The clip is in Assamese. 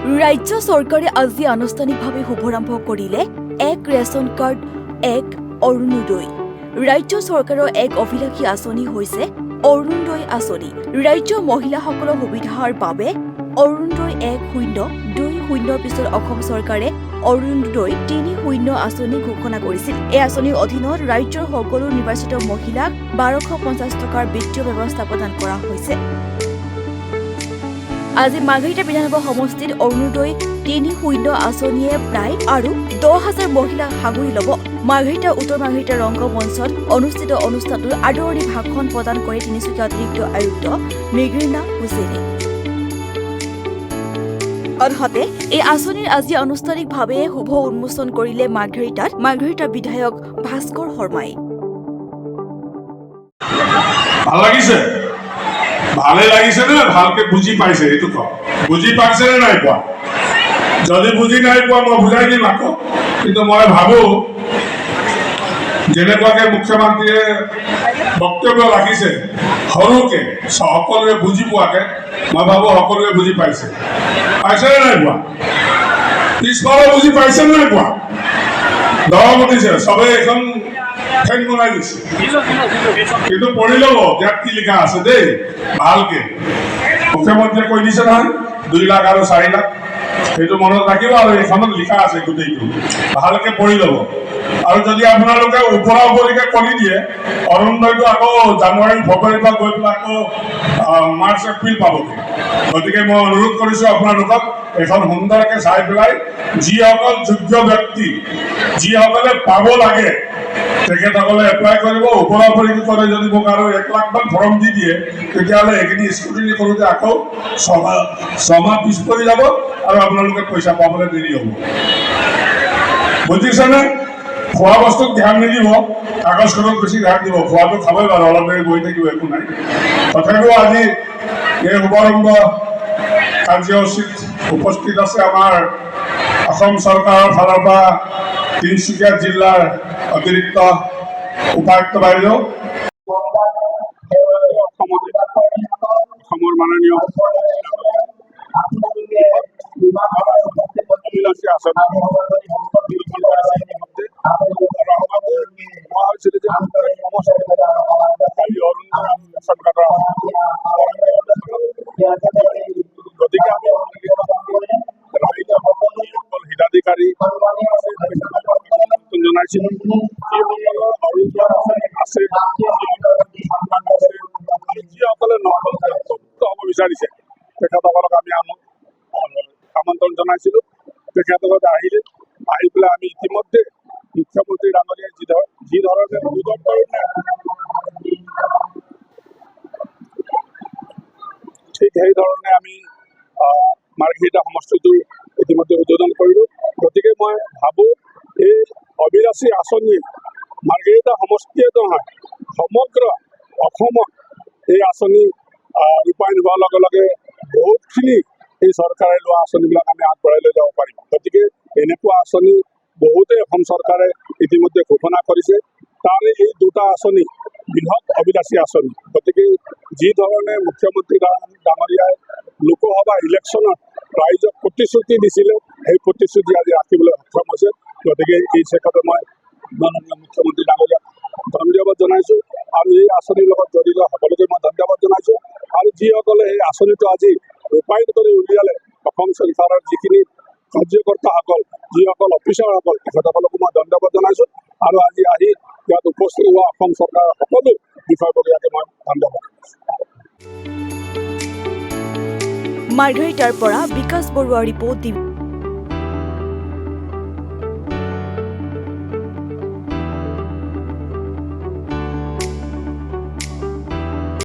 ৰাজ্য চৰকাৰে আজি আনুষ্ঠানিকভাৱে শুভাৰম্ভ কৰিলে এক ৰেচন কাৰ্ড এক অৰুণোদয়। ৰাজ্য চৰকাৰৰ এক অভিলাষী আঁচনি হৈছে অৰুণোদয় আঁচনি। ৰাজ্য মহিলাসকলৰ সুবিধাৰ বাবে অৰুণোদয় 1.020 পিছত অসম চৰকাৰে অৰুণোদয় 3.0 আঁচনি ঘোষণা কৰিছিল। এই আঁচনিৰ অধীনত ৰাজ্যৰ সকলো নিৰ্বাচিত মহিলাক 1250 টকাৰ বিত্তীয় ব্যৱস্থা প্ৰদান কৰা হৈছে। আজি মাৰ্ঘেৰিটা বিধানসভা সমষ্টিত অৰুণোদয় 3.0 আঁচনিয়ে প্ৰায় আৰু 10,000 মহিলাক সাঙুৰি ল'ব। মাৰ্ঘেৰিটা উত্তৰ মাৰ্ঘেৰিটা ৰংগমঞ্চত অনুষ্ঠিত অনুষ্ঠানটোত আদৰণি ভাষণ প্ৰদান কৰে তিনিচুকীয়া অতিৰিক্ত আয়ুক্ত মৃগীনা হুছেইনে। আনহাতে এই আঁচনিৰ আজি আনুষ্ঠানিকভাৱে শুভ উন্মোচন কৰিলে মাৰ্ঘেৰিটা বিধায়ক ভাস্কৰ শৰ্মাই। ভালে লাগিছে নে ভালকে বুজি পাইছে এইটো কওক। বুজি পাইছে নে নাই পোৱা? যদি বুজি নাই পোৱা মই বুজাই দিম আকৌ। কিন্তু মই ভাবো যেনেকুৱাকে মুখ্যমন্ত্ৰীয়ে বক্তব্য ৰাখিছে সৰুকে সকলোৱে বুজি পোৱাকে, মই ভাবো সকলোৱে বুজি পাইছে। পাইছে নে নাই পোৱা? পিছফালে বুজি পাইছে নে নাই পোৱা? দৰং উঠিছে চবে এখন ফেন বনাই দিছে, কিন্তু পঢ়ি ল'ব ইয়াত কি লিখা আছে দেই ভালকে। মুখ্যমন্ত্ৰীয়ে কৈ দিছে নহয় 2 লাখ আৰু 4 লাখ, সেইটো মনত ৰাখিব আৰু এইখনত লিখা আছে গোটেইটো ভালকে পঢ়ি ল'ব। আৰু যদি আপোনালোকে ওপৰা ওপৰিকে কৰি দিয়ে অৰুণোদয়টো আকৌ জানুৱাৰী ফেব্ৰুৱাৰীৰ পৰা গৈ পেলাই আকৌ মাৰ্চ এপ্ৰিল পাবগৈ। গতিকে মই অনুৰোধ কৰিছো আপোনালোকক এখন সুন্দৰকে চাই পেলাই যিসকল যোগ্য ব্যক্তি যিসকলে পাব লাগে তেখেতসকলে এপ্লাই কৰিব। ওপৰা ওপৰিকে কৰে যদি মোক আৰু 1 লাখ মান ফৰ্ম দি দিয়ে তেতিয়াহ'লে এইখিনি স্ক্ৰুটিনি কৰোঁতে আকৌ ছমাহ পিছ পৰি যাব আৰু আপোনালোকে পইচা পাবলৈ দেৰি হ'ব। বুজিছেনে? খোৱা বস্তুত ধ্যান নিদিব, কাগজ খনত বেছি ধ্যান দিব। খোৱাটো খাবই বাৰু, অলপ দেৰি বহি থাকিব একো নাই। তথাপিও আজি এই শুভাৰম্ভ কাৰ্যসূচীত উপস্থিত আছে আমাৰ অসম চৰকাৰৰ ফালৰ পৰা তিনিচুকীয়া জিলাৰ অতিৰিক্ত উপায়ুক্ত বাইদেউ, অসমৰ মাননীয় গতিকে আমি হিতাধিকাৰী জনাইছিলো আছে যিসকলে হ'ব বিচাৰিছে তেখেতসকলক আমি আমন্ত্ৰণ জনাইছিলো। তেখেতসকলে আহিলে, আহি পেলাই আমি ইতিমধ্যে মুখ্যমন্ত্ৰী ডাঙৰীয়াই যি ধৰণে উদ্বোধন কৰিলে ঠিক সেইধৰণে আমি মাৰ্ঘেৰিটা সমষ্টিটো ইতিমধ্যে উদ্বোধন কৰিলোঁ। গতিকে মই ভাবোঁ এই অভিলাষী আঁচনি মাৰ্ঘেৰিটা সমষ্টিয়ে নহয় সমগ্ৰ অসমত এই আঁচনি ৰূপায়ণ হোৱাৰ লগে লগে বহুতখিনি এই চৰকাৰে লোৱা আঁচনিবিলাক আমি আগবঢ়াই লৈ যাব পাৰিম। গতিকে এনেকুৱা আঁচনি বহুতেই অসম চৰকাৰে ইতিমধ্যে ঘোষণা কৰিছে। তাৰে এই 2টা আঁচনি বৃহৎ অভিলাষী আঁচনি। গতিকে যি ধৰণে মুখ্যমন্ত্ৰী ডাঙৰীয়াই লোকসভা ইলেকশ্যনত ৰাইজক প্ৰতিশ্ৰুতি দিছিলে সেই প্ৰতিশ্ৰুতি আজি ৰাখিবলৈ সক্ষম হৈছে। গতিকে এই ক্ষেত্ৰতে মই মাননীয় মুখ্যমন্ত্ৰী ডাঙৰীয়াক ধন্যবাদ জনাইছোঁ আৰু এই আঁচনিৰ লগত জড়িত সকলোকে মই ধন্যবাদ জনাইছোঁ। আৰু যিসকলে এই আঁচনিটো আজি ৰূপায়ণ কৰি উলিয়ালে অসম চৰকাৰৰ যিখিনি কাৰ্যকৰ্তাসকল, যিসকল অফিচাৰসকল, তেখেতসকলকো মই ধন্যবাদ জনাইছোঁ। আৰু আজি আহি ইয়াত উপস্থিত হোৱা অসম চৰকাৰৰ সকলো বিষয়ববীয়াকে মই ধন্যবাদ জনাইছোঁ। মাৰ্ঘেৰিটাৰ পৰা বিকাশ বৰুৱা ৰিপৰ্ট।